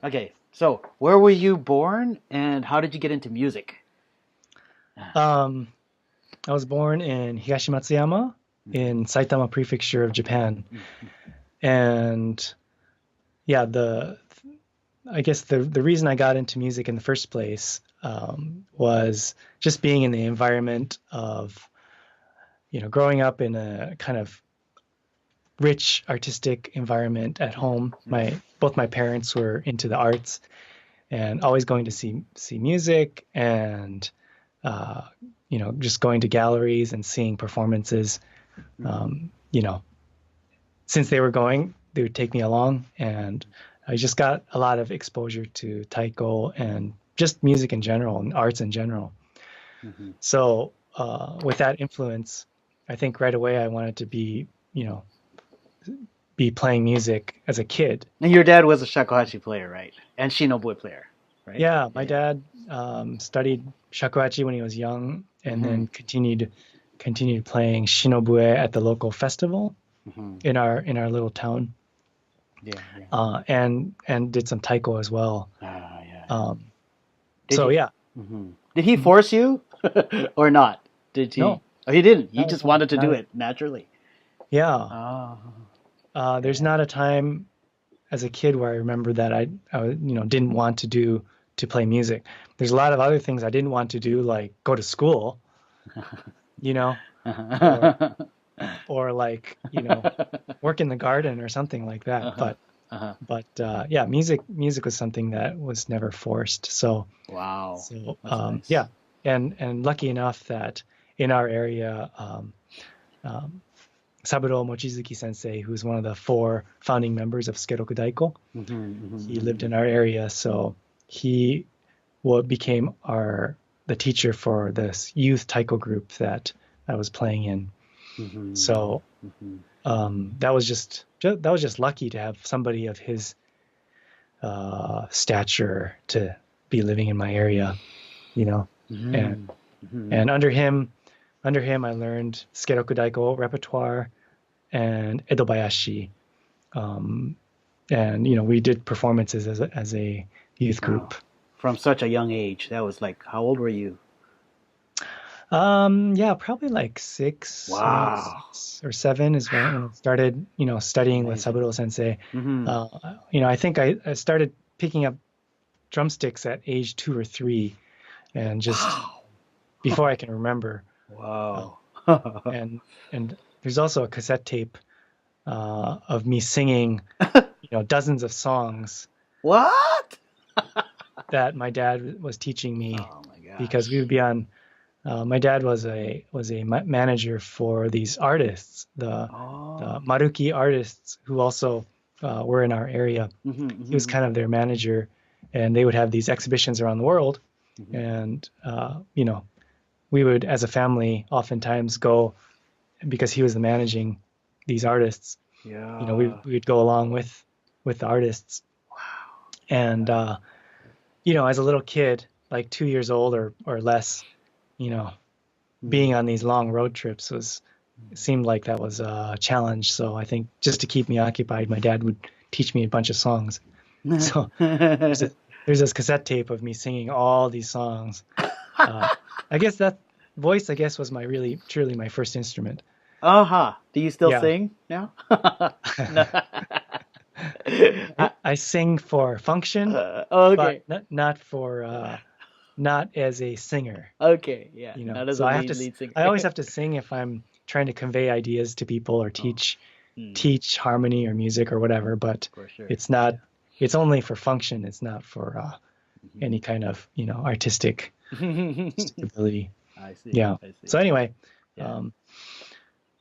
Okay, so where were you born and how did you get into music? Um, I was born in Higashimatsuyama in Saitama Prefecture of Japan. And yeah, the I guess the reason I got into music in the first place was just being in the environment of, growing up in a kind of rich artistic environment at home. Both my parents were into the arts and always going to see music and uh, just going to galleries and seeing performances. Mm-hmm. Um, you know, since they were going, they would take me along, and I just got a lot of exposure to taiko and just music in general and arts in general. Mm-hmm. So with that influence, I think right away I wanted to you know, be playing music as a kid. And your dad was a shakuhachi player, right? And shinobu player, right? Yeah, Yeah, my yeah. dad studied shakuhachi when he was young, and Mm-hmm. then continued playing shinobue at the local festival Mm-hmm. in our little town, Yeah, yeah. and did some taiko as well. Ah, yeah, yeah. Um, Did so he? yeah. Did he Mhm. force you, or not? Did he? No, Oh, he didn't. You not at just all. wanted to do it naturally. Yeah. Oh, There's yeah. not a time as a kid where I remember that didn't want to play music. There's a lot of other things I didn't want to do, like go to school, you know, or like, work in the garden or something like that. Uh-huh. But Uh-huh. yeah, music was something that was never forced. So Wow, so that's nice. yeah, and lucky enough that in our area, um, Saburo Mochizuki Sensei, who's one of the four founding members of Skeroku Daiko, Mm-hmm, mm-hmm, he mm-hmm, lived in our area, so he became the teacher for this youth taiko group that I was playing in. mm-hmm, So mm-hmm. that was just lucky to have somebody of his stature to be living in my area, you know. And Mm-hmm. Mm-hmm. and under him I learned Skeroku Daiko repertoire and Edobayashi. Um, and we did performances as a youth Wow. group. From such a young age, that was like, how old were you? Yeah, probably like around Wow, 6 or 7 is when I started, studying with amazing. Saburo Sensei. Mm-hmm. I think I started picking up drumsticks at age 2 or 3, and just Wow. before I can remember. Uh, Wow. and there's also a cassette tape of me singing, dozens of songs What? that my dad was teaching me, Oh my because we would gosh. be on. My dad was a manager for these artists, the Oh. Maruki artists, who also were in our area. Mm-hmm, He was mm-hmm, kind of their manager, and they would have these exhibitions around the world. mm-hmm. And we would, as a family, oftentimes go, because he was the managing these artists. We Yeah. would go along with the artists, Wow. and Yeah. as a little kid, like 2 years old or less, you know, being Mm. on these long road trips it seemed like that was a challenge. So I think just to keep me occupied, my dad would teach me a bunch of songs. So there's a there's this cassette tape of me singing all these songs. Uh, I guess that voice, I guess, was my really truly my first instrument. Uh-huh. Do you still Yeah. sing now? No. I sing for function, but Okay. not as a singer. Okay. Yeah. Not as So a lead singer. I always have to sing if I'm trying to convey ideas to people or Oh. Mm, teach harmony or music or whatever, but for sure. it's not, it's only for function. It's not for any Mhm. kind of, artistic ability. I see. Yeah. I see. So anyway, Yeah. um,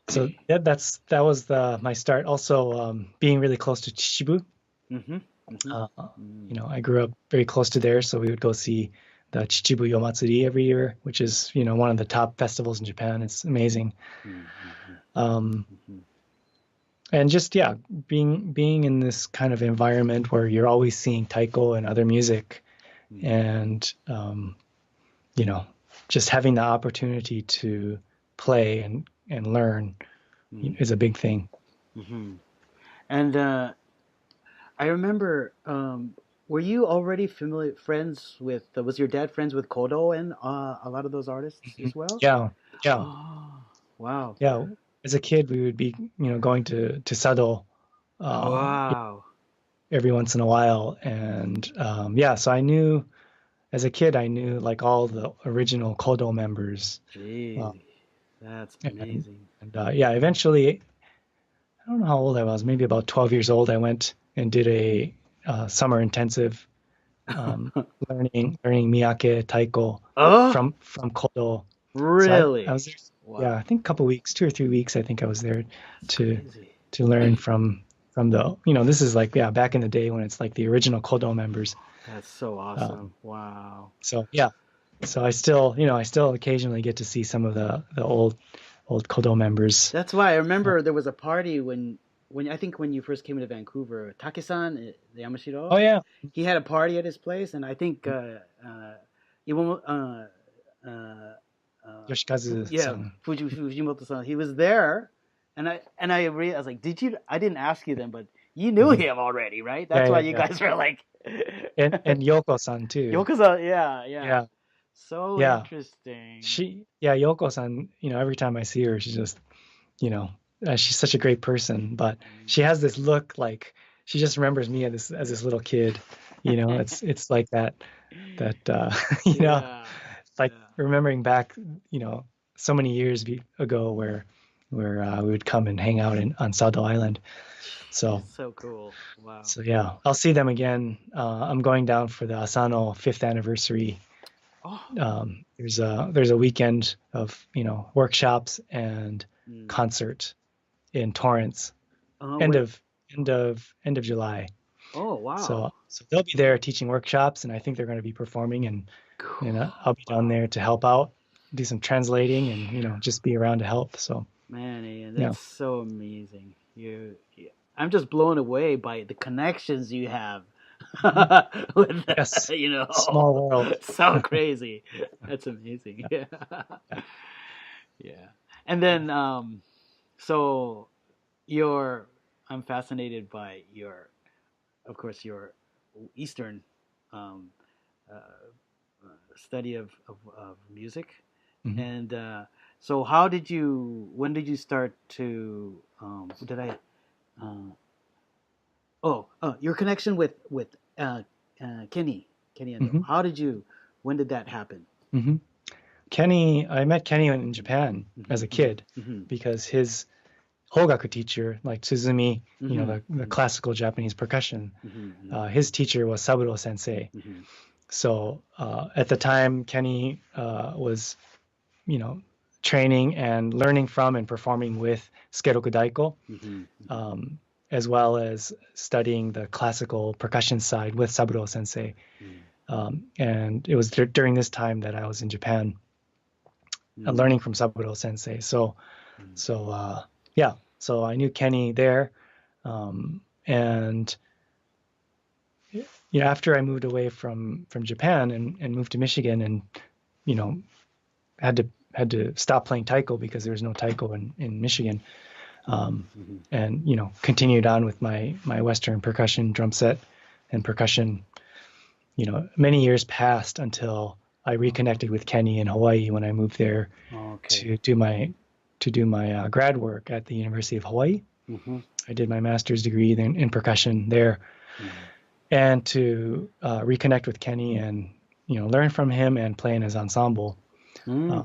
so that was my start. Also, being really close to Chichibu. Mm-hmm. Mm-hmm. Mm. I grew up very close to there, so we would go see the Chichibu Yomatsuri every year, which is, one of the top festivals in Japan. It's amazing. Mm-hmm. Um, Mm-hmm. and just, yeah, being in this kind of environment where you're always seeing taiko and other music, Mm-hmm. and you know just having the opportunity to play and learn is a big thing. Mm-hmm. And I remember were you already familiar friends with? Was your dad friends with Kodo and a lot of those artists Mhm. as well? Yeah, yeah, Oh, wow, yeah. As a kid, we would be, going to Sado wow. every once in a while, and yeah. So I knew as a kid, I knew like all the original Kodo members, uh, Jeez, that's and amazing. yeah. Eventually, I don't know how old I was. Maybe about 12 years old. I went and did a summer intensive um, learning miyake taiko Oh, from Kodo. So I really? was there, yeah, Wow, I think a couple weeks, 2 or 3 weeks. I think I was there that's to crazy. learn from the, this is like, yeah, back in the day when it's like the original Kodo members. That's so awesome. Um, Wow. so yeah, so I still occasionally get to see some of the old Kodo members. That's why I Uh, remember there was a party when I think when you first came to Vancouver, Take-san, the oh Yamashiro, yeah, he had a party at his place, and I think uh, yeah, Yoshikazu-san. Fujimoto-san, he was there, and I was like, I didn't ask you then, but you knew Mhm. him already, right? Yeah, That's why yeah, you yeah, guys were like, and Yoko-san too. Yokoza, yeah, yeah, Yeah, so yeah. interesting. Yeah, Yoko-san, every time I see her, she's just, you know, she's such a great person, but she has this look like she just remembers me as this little kid. It's like that Yeah, like yeah, remembering back, so many years ago where we would come and hang out on Sado Island. jeez, So so cool. Wow. so yeah, I'll see them again. I'm going down for the Asano fifth anniversary. Oh, There's a weekend of workshops and mm. concert in Torrance, end When? of end of July. Oh, wow. So they'll be there teaching workshops, and I think they're going to be performing, and Cool. I'll be down Wow. there to help out, do some translating, and just be around to help. So Man, Ian, yeah, that's so amazing. I'm just blown away by the connections you have Mhm. with, Yes, small you know, world. so crazy. That's amazing. Yeah, Yeah. yeah. Yeah. And then, so your, I'm fascinated by your, of course, your Eastern um, uh, study of music. Mhm. And so, when did you start to, did I, uh, your connection with Kenny Endo. Mhm. When did that happen? Mhm. I met Kenny in Japan as Hmm. a kid Hmm. because his Hogaku teacher, like Tsuzumi, Hmm. the classical Japanese percussion, Hmm. his teacher was Saburo Sensei. Hmm. So at the time, Kenny was, you know, training and learning from and performing with Skeroku Daiko, Hmm. Hmm. um, as well as studying the classical percussion side with Saburo Sensei. And it was during this time that I was in Japan, Hmm. learning from Saburo Sensei. So yeah, so I knew Kenny there, and after I moved away from Japan and moved to Michigan, and you know had to stop playing taiko because there was no taiko in Michigan, um, Hmm. and continued on with my Western percussion drum set and percussion. Many years passed until I reconnected with Kenny in Hawaii when I moved there Okay. to do my grad work at the University of Hawaii. Hmm. I did my master's degree in percussion there, Hmm. and to reconnect with Kenny and learn from him and play in his ensemble. Hmm. Uh,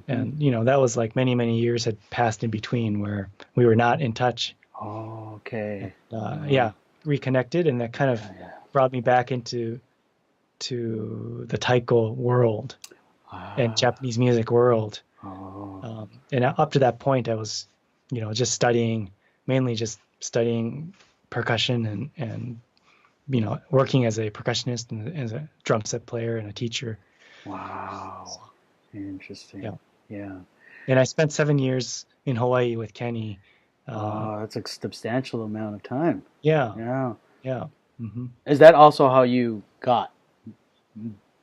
and that was like many years had passed in between where we were not in touch. And, Okay. yeah, reconnected, and that kind of Yeah, yeah. brought me back into the taiko world and Ah. Japanese music world. Oh. And up to that point, I was, just studying, mainly just studying percussion and working as a percussionist and as a drum set player and a teacher. Wow. So, Interesting. yeah. Yeah. And I spent 7 years in Hawaii with Kenny. Oh, that's a substantial amount of time. Yeah, Yeah. yeah. Hmm. Is that also how you got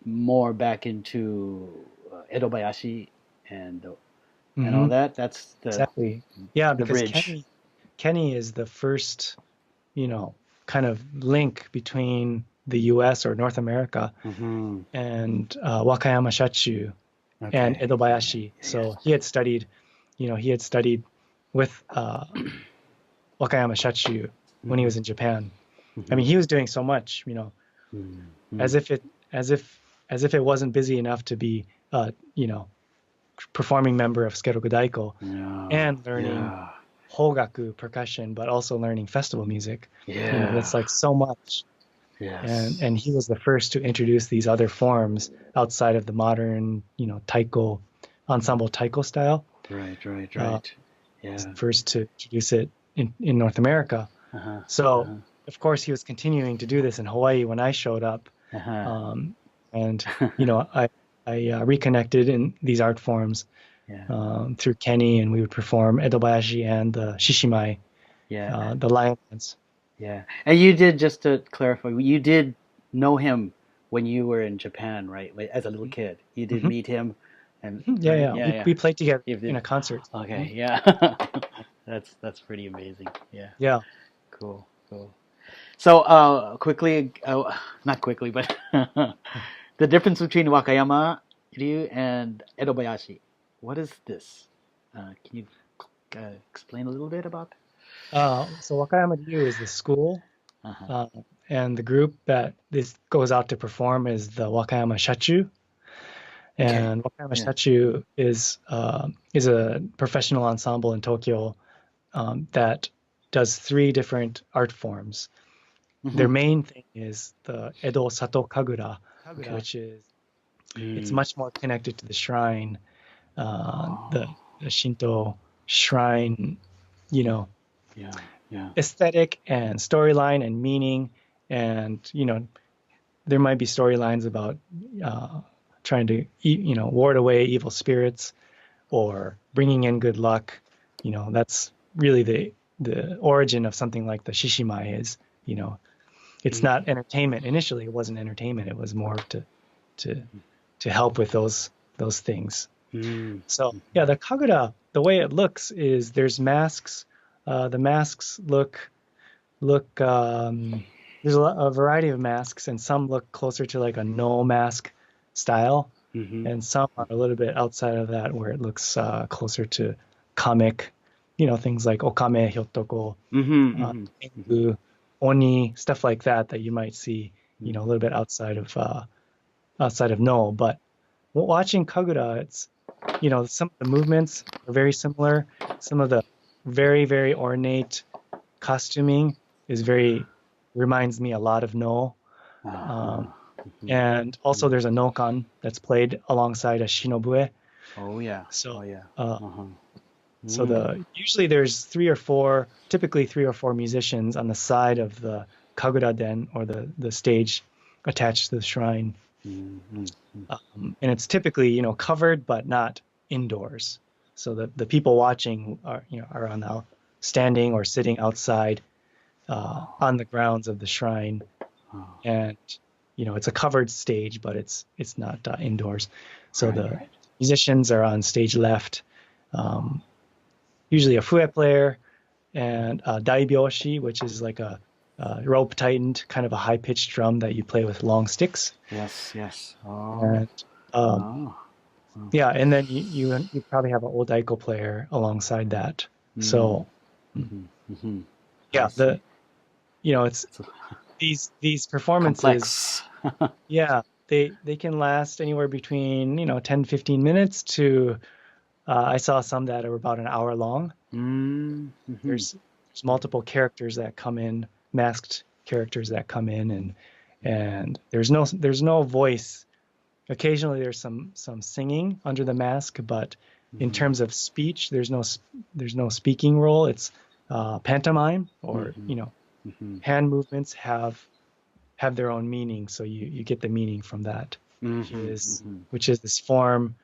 more back into Edobayashi and all Hmm. that? That's Exactly. Yeah, the because bridge. Kenny is the first, kind of link between. the U.S. or North America, and Wakayama Shachu and Edobayashi. So he had studied, with Wakayama Shachu when he was in Japan. I mean, he was doing so much, as if it wasn't busy enough to be, performing member of Skeroku Daiko and learning Hogaku percussion, but also learning festival music. That's like so much. And he was the first to introduce these other forms outside of the modern, taiko, ensemble taiko style. Right. First to introduce it in North America. So of course he was continuing to do this in Hawaii when I showed up. And I reconnected in these art forms through Kenny, and we would perform Edobayashi and the Shishimai, the lion dance. Yeah. And you did, just to clarify, you did know him when you were in Japan, right? Like, as a little kid. You did meet him, and We played together in a concert. Okay, That's pretty amazing. Yeah. Cool. So, quickly, not quickly, but the difference between Wakayama Ryu and Edobayashi. What is this? Can you explain a little bit about So Wakayama Ryu is the school, and the group that this goes out to perform is the Wakayama Shachu. And Wakayama Shachu is a professional ensemble in Tokyo that does 3 different art forms. Their main thing is the Edo Sato Kagura, which is it's much more connected to the shrine, the Shinto shrine, aesthetic and storyline and meaning. And there might be storylines about trying to ward away evil spirits or bringing in good luck. That's really the origin of something like the Shishimai is. It's not entertainment. Initially, it wasn't entertainment. It was more to help with those things. So the Kagura, the way it looks is there's masks. The masks look there's a variety of masks, and some look closer to like a no mask style, and some are a little bit outside of that, where it looks closer to comic, things like Okame, Hyotoko, Tengu, Oni, stuff like that you might see, a little bit outside of No. But watching Kagura, it's, some of the movements are very similar. Some of the very, very ornate costuming reminds me a lot of No. And also there's a nokan that's played alongside a shinobue. So usually there's typically three or four musicians on the side of the Kagura Den, or the stage attached to the shrine. And it's typically, covered but not indoors. So the people watching are on the standing or sitting outside on the grounds of the shrine. And it's a covered stage, but it's not indoors. So the musicians are on stage left. Usually a fue player and a daibyoshi, which is like a rope tightened kind of a high pitched drum that you play with long sticks. Yes. And and then you probably have an old daiko player alongside that. So it's these performances. Complex. They can last anywhere between 10-15 minutes to I saw some that are about an hour long. There's multiple characters that come in, masked characters that come in, and there's no voice. Occasionally there's some singing under the mask, but in terms of speech, there's no speaking role. It's pantomime, or hand movements have their own meaning, so you get the meaning from that, which is this form,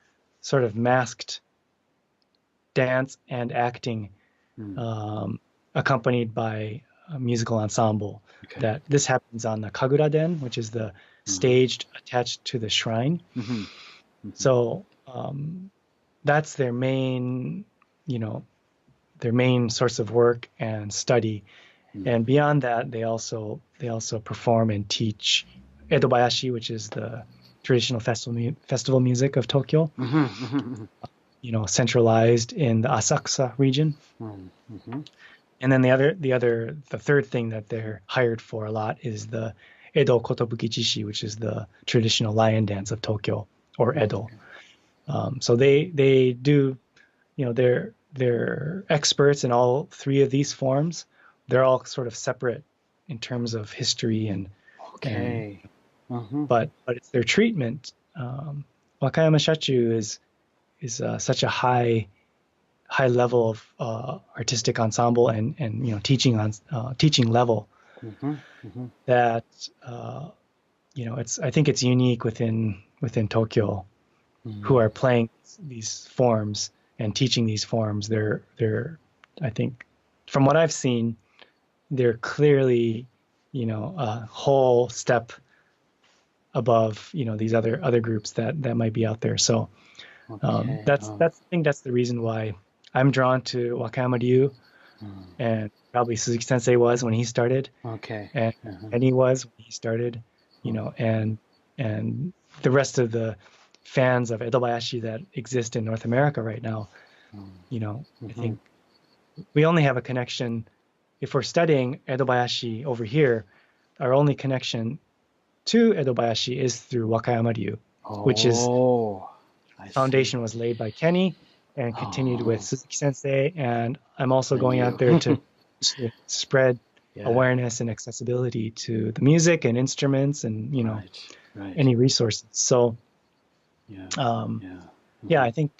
sort of masked dance and acting, accompanied by a musical ensemble. That this happens on the Kagura Den, which is the stage attached to the shrine. So that's their main source of work and study. And beyond that, they also they also perform and teach Edobayashi, which is the traditional festival music of Tokyo. Centralized in the Asakusa region. And then the third thing that they're hired for a lot is the Edo Kotobukichishi, which is the traditional lion dance of Tokyo, or Edo. So they do, they're experts in all three of these forms. They're all sort of separate in terms of history but it's their treatment. Wakayama Shachu is such a high level of artistic ensemble and teaching level that I think it's unique within Tokyo, who are playing these forms and teaching these forms. They're I think, from what I've seen, they're clearly a whole step above these other groups that might be out there. So I think that's the reason why I'm drawn to Wakayama Ryu, and probably Suzuki Sensei was when he started, and he was when he started, and the rest of the fans of Edobayashi that exist in North America right now. I think we only have a connection if we're studying Edobayashi over here. Our only connection to Edobayashi is through Wakayama Ryu, which is foundation was laid by Kenny and continued with Suzuki Sensei, and I'm also going out there to spread awareness and accessibility to the music and instruments and any resources. So I think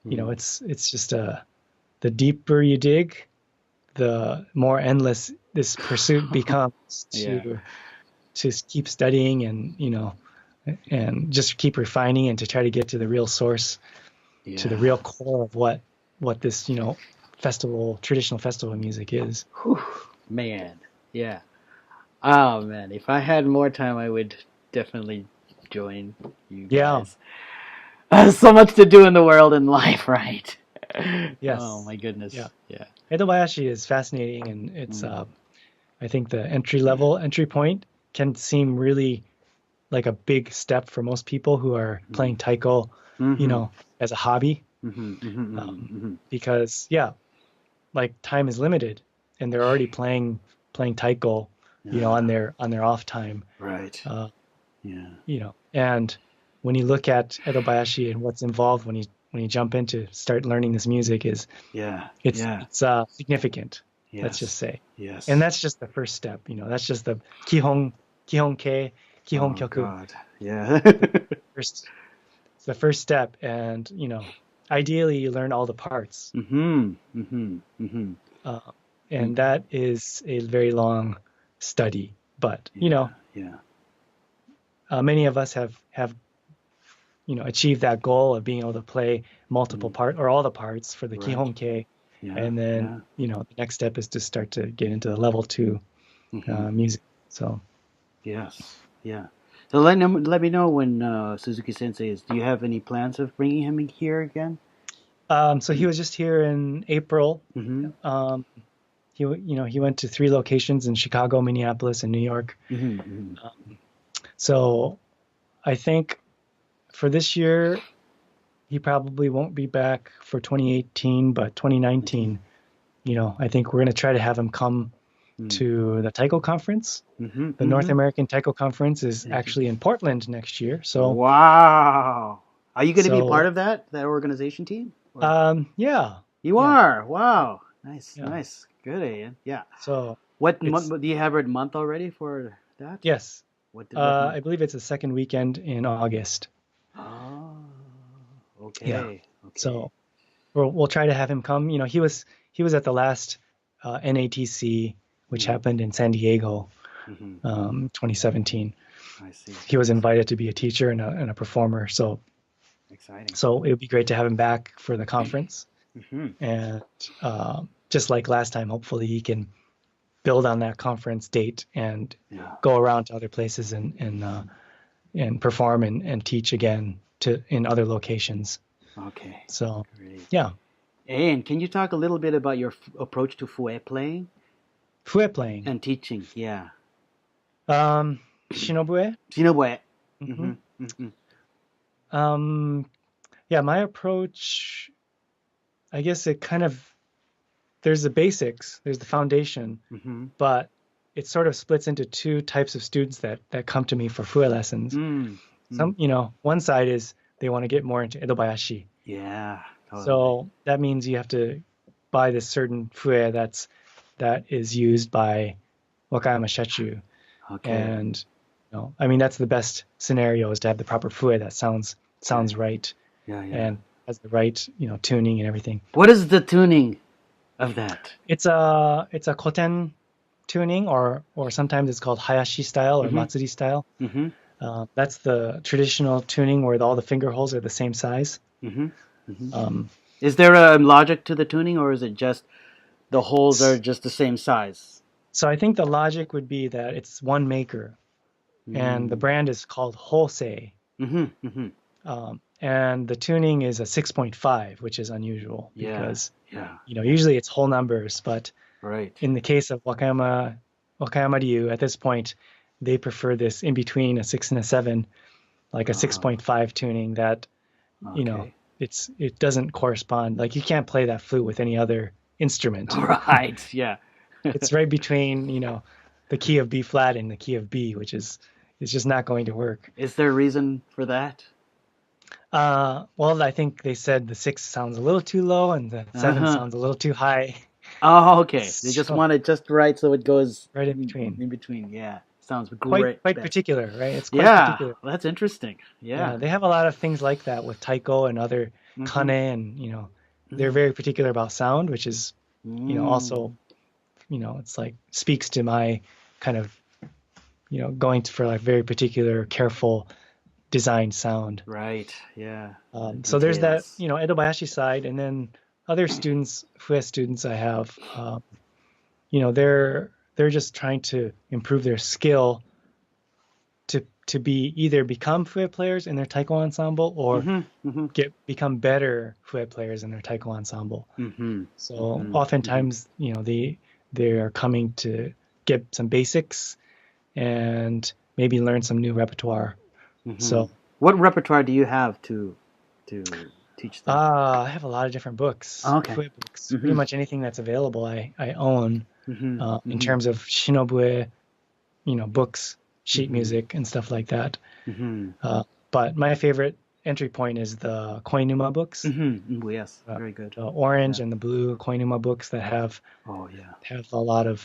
it's just the deeper you dig, the more endless this pursuit becomes to keep studying and just keep refining and to try to get to the real source, to the real core of what this traditional festival music is. Whew, man, yeah. Oh man, if I had more time, I would definitely join you guys. There's so much to do in the world and life, right? Yes. Oh my goodness. Yeah. Edobayashi is fascinating, and it's I think the entry point can seem really like a big step for most people who are playing Taiko, as a hobby, because like time is limited, and they're already playing Taiko, on their off time, right? And when you look at Edobayashi and what's involved when you jump in to start learning this music, it's significant. Yes. Let's just say, and that's just the first step. That's just the Kihon Kei, Kihon Kyoku. God. Yeah. It's the first step, and ideally you learn all the parts. And that is a very long study, but many of us have achieved that goal of being able to play multiple parts or all the parts for the Kihon Kei. And then the next step is to start to get into the level 2 music. So so let me know when Suzuki Sensei is. Do you have any plans of bringing him here again? So he was just here in April. He went to 3 locations in Chicago, Minneapolis, and New York. So I think for this year, he probably won't be back for 2018, but 2019, I think we're going to try to have him come to the Taiko conference. The North American Taiko conference is actually in Portland next year. So wow, are you going to be part of that organization team? Yeah, you are. Wow, nice. Good, Eien. Yeah. So what month do you have a month already for that? Yes. I believe it's the second weekend in August. Oh, okay. Yeah. Okay. So we'll try to have him come. He was at the last NATC, which happened in San Diego, 2017. I see. He was invited to be a teacher and a performer. So exciting. So it would be great to have him back for the conference. And just like last time, hopefully he can build on that conference date and go around to other places and perform and teach again in other locations. Okay. So great. Yeah. And can you talk a little bit about your approach to fue playing? fue playing. And teaching, yeah. Shinobue. Shinobue. hmm Mm-hmm. Yeah, my approach, I guess it kind of, there's the basics, there's the foundation, Mm-hmm. but it sort of splits into two types of students that come to me for fue lessons. Some, one side is they want to get more into edobayashi. Yeah, totally. So that means you have to buy this certain fue that is used by Wakayama Shechu. Okay. And I mean, that's the best scenario, is to have the proper fue that sounds right, Yeah. and has the right tuning and everything. What is the tuning of that? It's a koten tuning, or sometimes it's called hayashi style or matsuri style. Mm-hmm. That's the traditional tuning where all the finger holes are the same size. Mm-hmm. Mm-hmm. Is there a logic to the tuning, or is it just the holes are just the same size? So I think the logic would be that it's one maker, and the brand is called Hosei. Mm-hmm. Mm-hmm. And the tuning is a 6.5, which is unusual because yeah. Usually it's whole numbers, but Right. in the case of Wakayama Ryu, at this point, they prefer this in between a 6 and a 7, like a 6.5 tuning that it doesn't correspond. Like, you can't play that flute with any other instrument. Right. Yeah. It's right between the key of B flat and the key of B, which is it's just not going to work. Is there a reason for that? Well, I think they said the 6 sounds a little too low and the 7 sounds a little too high. Oh, okay. They just want it just right, so it goes right in between. In between, yeah. Sounds great. Quite particular, right? It's quite particular. Well, that's interesting. Yeah. They have a lot of things like that with Taiko and other kane, and they're very particular about sound, which is also it's like speaks to my kind of going for like very particular, careful designed sound. Right. Yeah. So there's that edobayashi side, and then other students, fue students I have, they're just trying to improve their skill to either become fue players in their taiko ensemble or become better fue players in their taiko ensemble. So oftentimes they are coming to get some basics and maybe learn some new repertoire. So what repertoire do you have to teach them? I have a lot of different books. Okay. Fue books. Pretty much anything that's available I own in terms of shinobue, books, sheet music, and stuff like that. But my favorite entry point is the koinuma books. Yes, very good. The orange and the blue koinuma books that have a lot of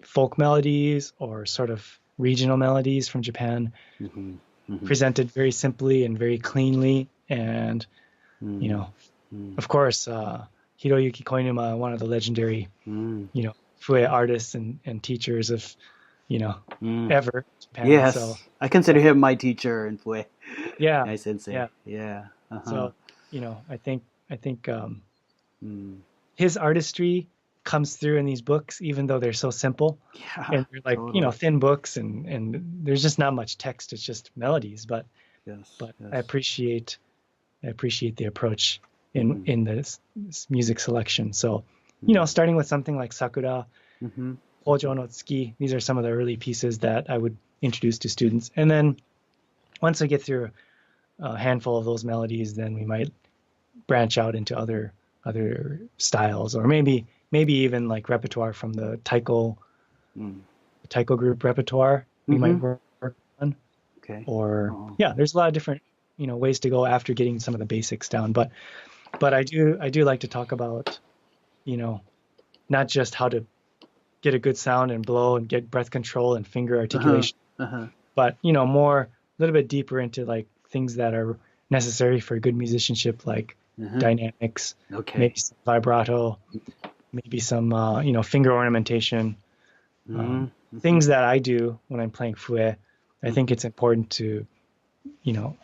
folk melodies or sort of regional melodies from Japan, presented very simply and very cleanly. And of course, Hiroyuki Koinuma, one of the legendary fue artists and teachers of ever Japan. Yes, so I consider him my teacher in fue. My sensei. Yeah. So I think his artistry comes through in these books, even though they're so simple. And they're like thin books, and there's just not much text. It's just melodies. But I appreciate the approach in this music selection. So starting with something like Sakura, Hojo no Tsuki, these are some of the early pieces that I would introduce to students. And then once I get through a handful of those melodies, then we might branch out into other styles, or maybe even like repertoire from the Taiko group repertoire we might work on. Okay. Or there's a lot of different ways to go after getting some of the basics down. But I do like to talk about not just how to get a good sound and blow and get breath control and finger articulation, but more a little bit deeper into like things that are necessary for good musicianship, like dynamics, maybe some vibrato, maybe some finger ornamentation, things that I do when I'm playing fue. I think it's important to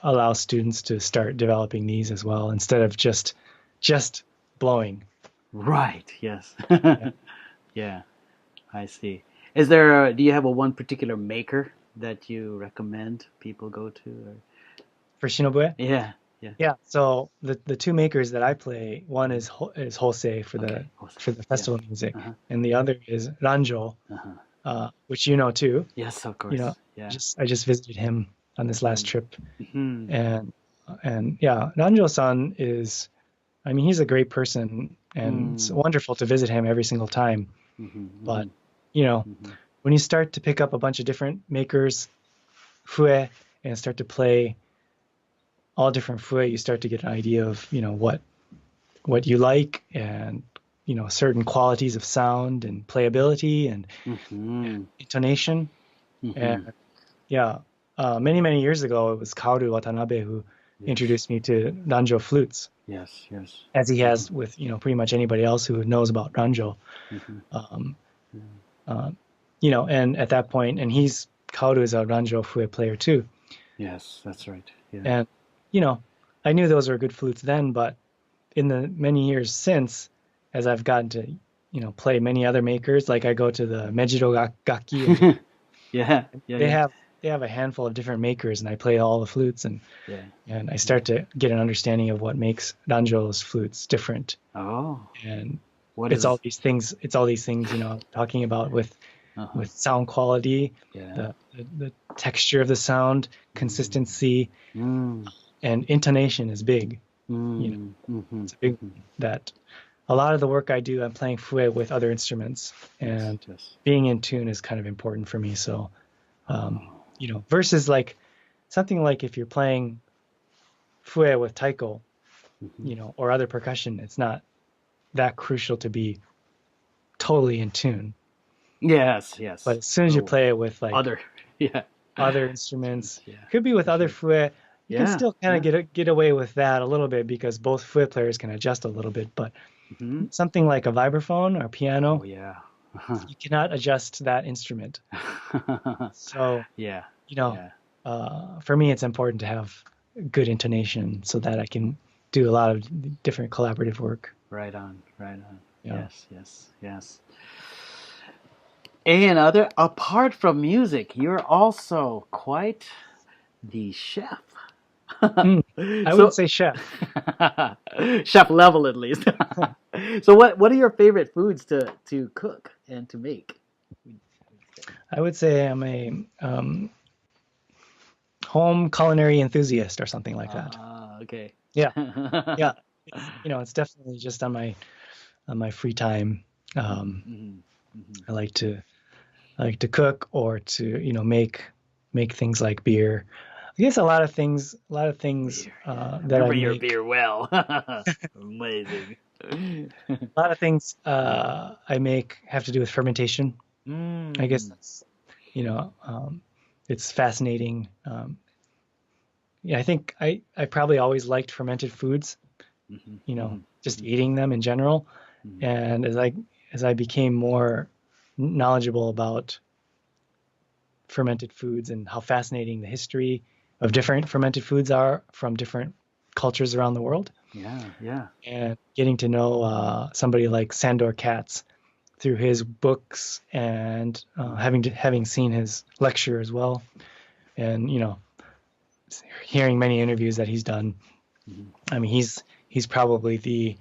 allow students to start developing these as well, instead of just blowing. Right. Yes. Yeah. I see. Is there do you have one particular maker that you recommend people go to? Or? For shinobue? Yeah. Yeah. Yeah, so the two makers that I play, one is Hosei Okay. for the Yeah. festival music, Uh-huh. and the other is Ranjo, Uh-huh. which you know too. Yes, of You know, course. Yeah. I just visited him on this last Mm-hmm. trip, Mm-hmm. and yeah, Ranjo-san is, I mean, he's a great person, and it's Mm. wonderful to visit him every single time. Mm-hmm. But Mm-hmm. you know, Mm-hmm. when you start to pick up a bunch of different makers, fue, and start to play all different fue, you start to get an idea of what you like, and certain qualities of sound and playability and Mm-hmm. intonation. And Mm-hmm. yeah, many years ago, it was Kaoru Watanabe who Yes. introduced me to Ranjo flutes, Yes. Yes. as he Mm-hmm. has with pretty much anybody else who knows about Ranjo. Mm-hmm. Um, Yeah. uh, and at that point, and Kaoru is a Ranjo fue player too. Yes, that's right. Yeah. And you know, I knew those were good flutes then, but in the many years since, as I've gotten to play many other makers, like I go to the Mejiro Gakki in Japan, Yeah. and Yeah. Yeah. they have a handful of different makers, and I play all the flutes, Yeah. and I Yeah. start to get an understanding of what makes Ranjo's flutes different. Oh, And what is? it's all these things, talking about Uh-huh. with sound quality, Yeah. the texture of the sound, consistency, Mm. and intonation is big. Mm. Mm-hmm. It's a big Mm-hmm. that a lot of the work I do, I'm playing fue with other instruments, Yes. and Yes. being in tune is kind of important for me. So, um, Oh. versus like something like if you're playing fue with taiko, Mm-hmm. or other percussion, it's not that crucial to be totally in tune. Yes. But Yes. as soon as you Oh, play it with like other. Yeah. other instruments, Yeah. could be with For other sure. fue, you can Yeah. still kind of Yeah. get away with that a little bit because both fue players can adjust a little bit. But Mm-hmm. something like a vibraphone or Oh piano, yeah. you cannot adjust that instrument. So, Yeah. you know, Yeah. for me, it's important to have good intonation so that I can do a lot of different collaborative work. Right on. Right on. Yeah. Yes. Yes. Yes. And other apart from music, you're also quite the chef. Mm, I wouldn't So say chef. chef level at least. So what are your favorite foods to cook and to make? I would say I'm a home culinary enthusiast or something like that. Okay. Yeah, yeah. It's definitely just on my free time. Um, Mhm, mhm. I like to cook or to make things like beer. I guess a lot of things Beer, yeah. I that I remember your make. beer well. Amazing. A lot of things I make have to do with fermentation. I guess Mm. that's it's fascinating. Yeah, I think I probably always liked fermented foods. Mhm, mhm, Just mhm, eating them in general. mhm. And as I became more knowledgeable about fermented foods and how fascinating the history of different fermented foods are from different cultures around the world, Yeah, yeah. and getting to know somebody like Sandor Katz through his books and having seen his lecture as well, and hearing many interviews that he's done. Mhm. I mean, he's probably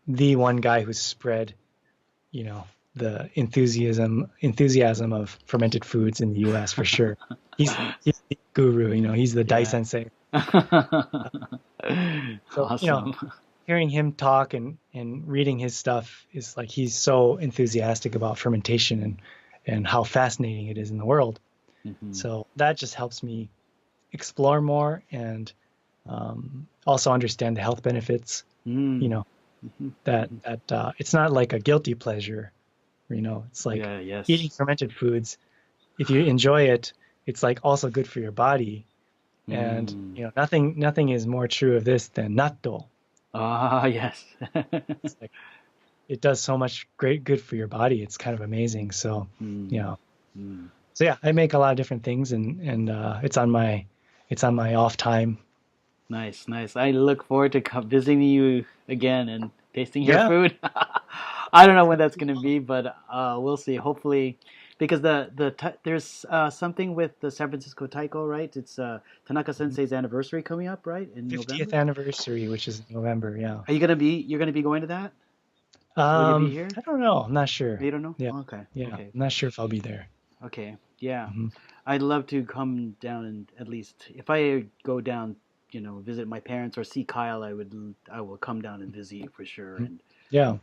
the one guy who's spread the enthusiasm of fermented foods in the U.S. for sure. He's the guru. He's the Dai Yeah. sensei. So Awesome. hearing him talk and reading his stuff is like he's so enthusiastic about fermentation and how fascinating it is in the world. Mhm. So that just helps me explore more and also understand the health benefits. You Mm. know Mhm, that mhm. that it's not like a guilty pleasure. It's like Yeah, eating yes. fermented foods. If you enjoy it, it's like also good for your body. And Mm. nothing is more true of this than natto. Ah, yes. It's like it does so much great good for your body. It's kind of amazing. So, you Mm. know, Mm. so yeah, I make a lot of different things, and it's on my off time. Nice, nice. I look forward to visiting you again and tasting your Yeah, food. I don't know when that's going to be, but we'll see. Hopefully, because there's something with the San Francisco Taiko, right? It's Tanaka Sensei's anniversary coming up, right, in 50th November. anniversary, which is November. Yeah. Are you gonna be you're gonna be going to that? Will you be here? I don't know. I'm not Oh, sure. you don't know? Yeah. Okay, Yeah. I'm okay, not sure if I'll be there. okay. Yeah, Hmm. I'd love to come down and at least if I go down, visit my parents or see Kyle, I will come down and visit you for sure. And Yeah.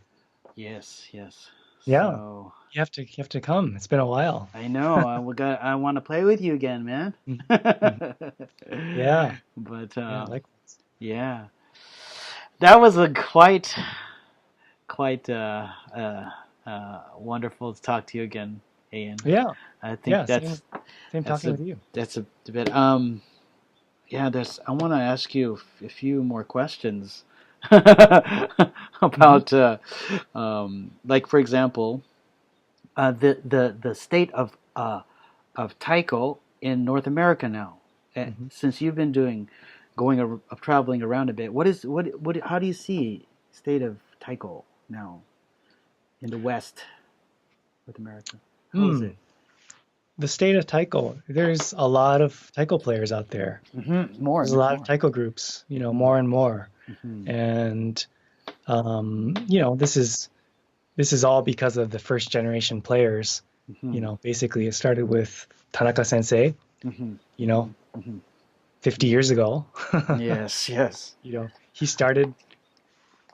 yes, yes. Yeah. So You have to come. It's been a while. I know I want to play with you again, man. Mhm. Mhm. Yeah. But Yeah. Likewise. yeah, that was a quite wonderful to talk to you again, Ian. Yeah. I think Yeah. Same that's talking a with you. that's a bit yeah. There's I want to ask you a few more questions Hmm. about like for example the state of Taiko in North America now. Hmm. Since you've been traveling around a bit, what how do you see state of Taiko now in the West North America? How is it? Mm. The state of Taiko. There's a lot of Taiko players out there. More There's a and lot of more. Taiko groups. Hmm. More and more. Hmm. And this is all because of the first generation players. Hmm. Basically it started with Tanaka Sensei. Hmm. You Hmm. know, Hmm. 50 years ago. Yes, yes.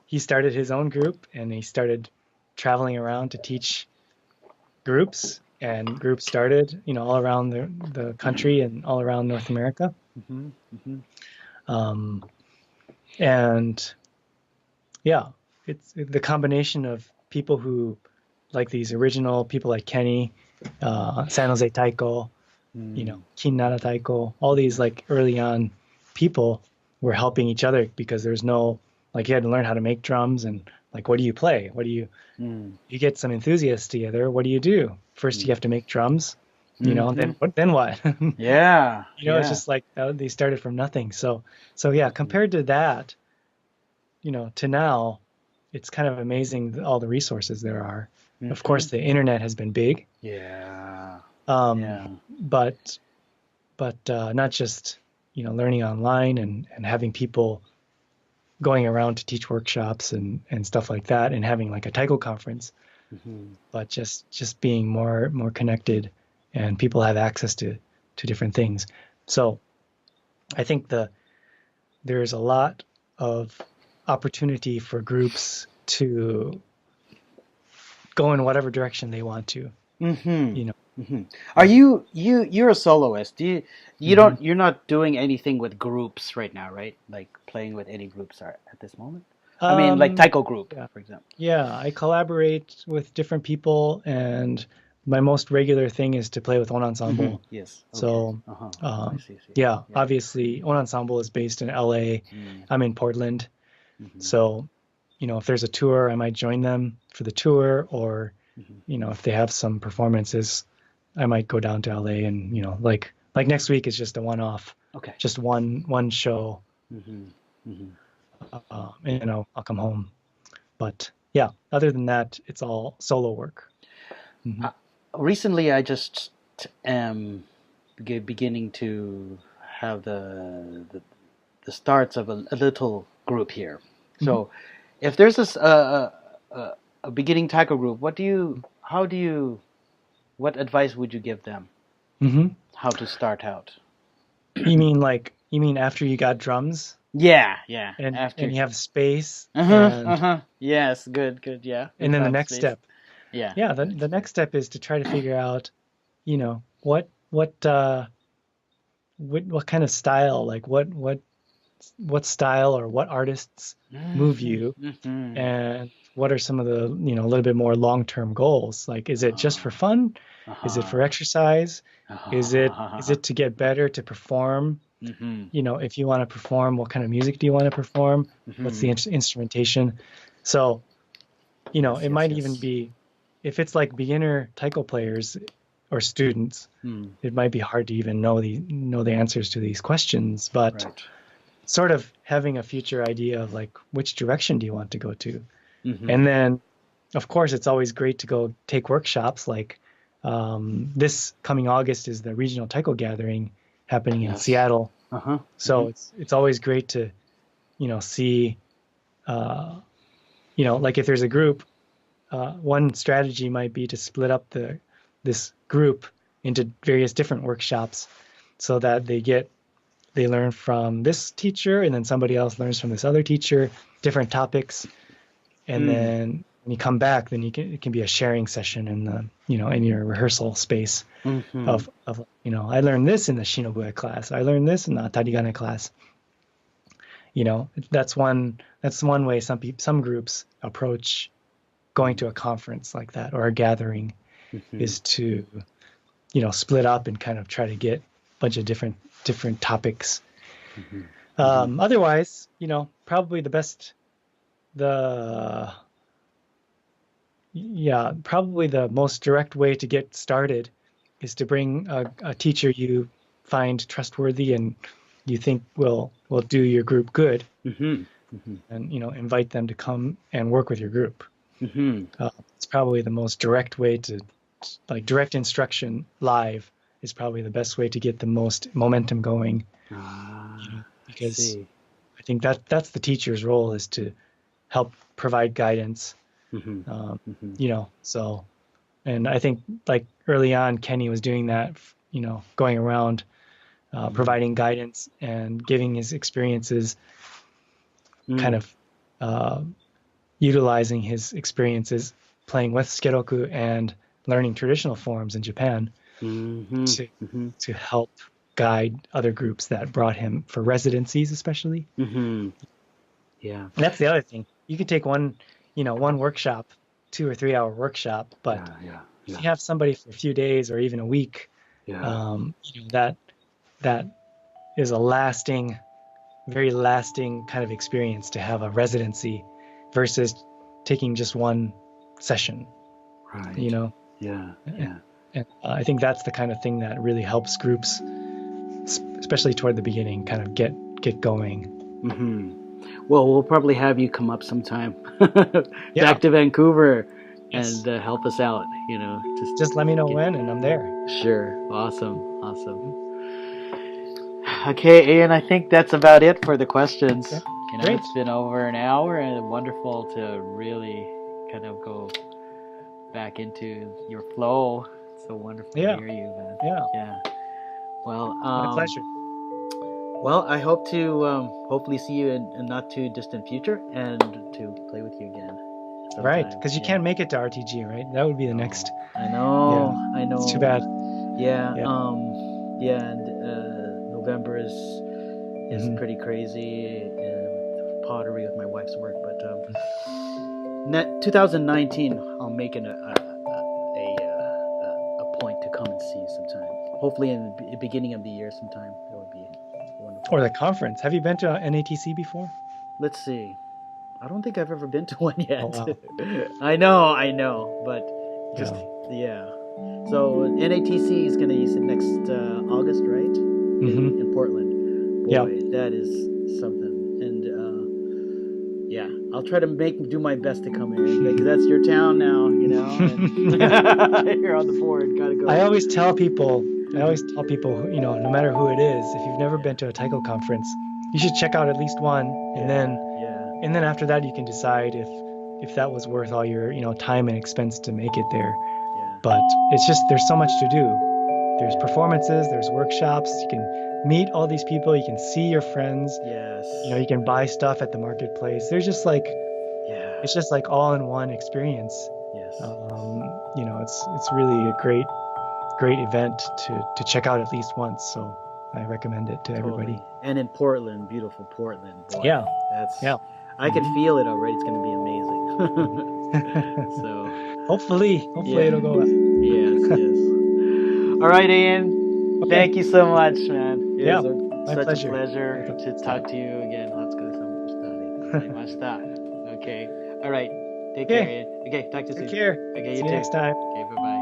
He started his own group and he started traveling around to teach groups, and groups started all around the country and all around North America. Hmm. Hmm. Um, and yeah, it's the combination of people who like these original people like Kenny, San Jose Taiko, Mm. Kinnara Taiko, all these like early on people were helping each other because there's no, like, you had to learn how to make drums, and like, what do you play? What do Mm. you get some enthusiasts together? What do you do? First, you Mm. have to make drums, Hmm. then what? Yeah, It's yeah. just like they started from nothing. So yeah, compared to that, to now, it's kind of amazing all the resources there are. Of Hmm. course, the internet has been big, Yeah, um, yeah. but not just learning online and having people going around to teach workshops and stuff like that, and having like a Taiko conference, Hmm. but just being more connected, and people have access to different things. So I think there's a lot of opportunity for groups to go in whatever direction they want to. Hmm. You know. Hmm. Are you're a soloist? Hmm. You're not doing anything with groups right now, right? Like playing with any groups are at this moment? I mean, like Um, Taiko group, yeah, for example. yeah. I collaborate with different people, and my most regular thing is to play with One Hmm. Ensemble. Yes. Okay. So, Uh-huh. I um, see. I see. yeah, Yeah. obviously, One Ensemble is based in LA. Mm. I'm in Portland. Hmm. So, if there's a tour, I might join them for the tour, or, Hmm. if they have some performances, I might go down to LA, and, like next week is just a one-off, Okay. just one show, Hmm. Hmm. and I'll come home. But yeah, other than that, it's all solo work. Hmm. Recently, I just am beginning to have the starts of a little group here. Hmm. So, if there's a beginning tackle group, what advice would you give them? Hmm. How to start out? You mean after you got drums Yeah, yeah. and After. you have space, Uh huh. Uh and huh. Yes. Good. Good. Yeah. and We then the found next space. step. Yeah. Yeah, the next step is to try to figure out, what kind of style, like what style or what artists move Mm-hmm. you, Mm-hmm. and what are some of the, a little bit more long-term goals? Like, is it just for fun? Uh Is it for huh. exercise? Uh Is huh. it to get better to perform? Mm-hmm. If you want to perform, what kind of music do you want to perform? What's the Mm-hmm. instrumentation? So, Yes. it Yes. might even Yes. be, if it's like beginner taiko players or students, Mm. it might be hard to even know the answers to these questions, but Right. sort of having a future idea of like, which direction do you want to go to? Mm-hmm. And then, of course, it's always great to go take workshops, like This coming August is the regional Taiko gathering happening in Yes. Seattle. Uh-huh. So it's always great to, see, like if there's a group, one strategy might be to split up this group into various different workshops so that they learn from this teacher and then somebody else learns from this other teacher, different topics. And then when you come back, then it can be a sharing session in the, in your rehearsal space of, I learned this in the Shinobuya class. I learned this in the Atarigane class. That's one way some groups approach going to a conference like that or a gathering is to, split up and kind of try to get a bunch of different topics. Otherwise, probably probably the most direct way to get started is to bring a teacher you find trustworthy and you think will do your group good, and invite them to come and work with your group. It's probably the most direct way to, like, direct instruction live is probably the best way to get the most momentum going. Because I think that's the teacher's role, is to help provide guidance. So, and I think like early on, Kenny was doing that, going around, providing guidance and giving his experiences, kind of utilizing his experiences playing with Skeroku and learning traditional forms in Japan to help guide other groups that brought him for residencies, especially. Yeah. And that's the other thing. You could take one workshop, 2 or 3 hour workshop, but if you have somebody for a few days or even a week, that is a very lasting kind of experience to have a residency versus taking just one session. Right. Yeah. And I think that's the kind of thing that really helps groups, especially toward the beginning, kind of get going. Well, we'll probably have you come up sometime back to Vancouver and help us out. Just let me know when, and I'm there. Sure. Awesome. Okay, Eien, I think that's about it for the questions. Okay. Great. It's been over an hour, and wonderful to really kind of go back into your flow. It's so wonderful to hear you, man. Yeah. Well, my pleasure. Well, I hope to hopefully see you in a not too distant future and to play with you again. Sometime. Right, because you can't make it to RTG, right? That would be the next. I know. It's too bad. Yeah. And November is pretty crazy with pottery with my wife's work, but 2019 I'll make a point to come and see you sometime. Hopefully in the beginning of the year sometime. That would be wonderful. Or the conference. Have you been to NATC before? Let's see. I don't think I've ever been to one yet. Oh, wow. I know, but just So NATC is going to use it next August, right? In Portland. Boy, that is something. And I'll try to do my best to come here because that's your town now, and you're on the board. Gotta go. I always tell people, no matter who it is, if you've never been to a Taiko conference, you should check out at least one, and then after that you can decide if that was worth all your time and expense to make it there. But it's just, there's so much to do. There's performances, there's workshops, you can meet all these people, you can see your friends. Yes. You can buy stuff at the marketplace. There's just it's just like all in one experience. Yes. It's really a great event to check out at least once. So I recommend it to everybody. And in Portland, beautiful Portland. Boy, I can feel it already. It's going to be amazing. So hopefully it'll go well. Yes. All right, Eien. Okay. Thank you so much, man. It was such a pleasure to talk to you again. Okay. All right. Take care, Eien. Okay, talk to you soon. Take care. Okay, See you next time. Okay, bye-bye.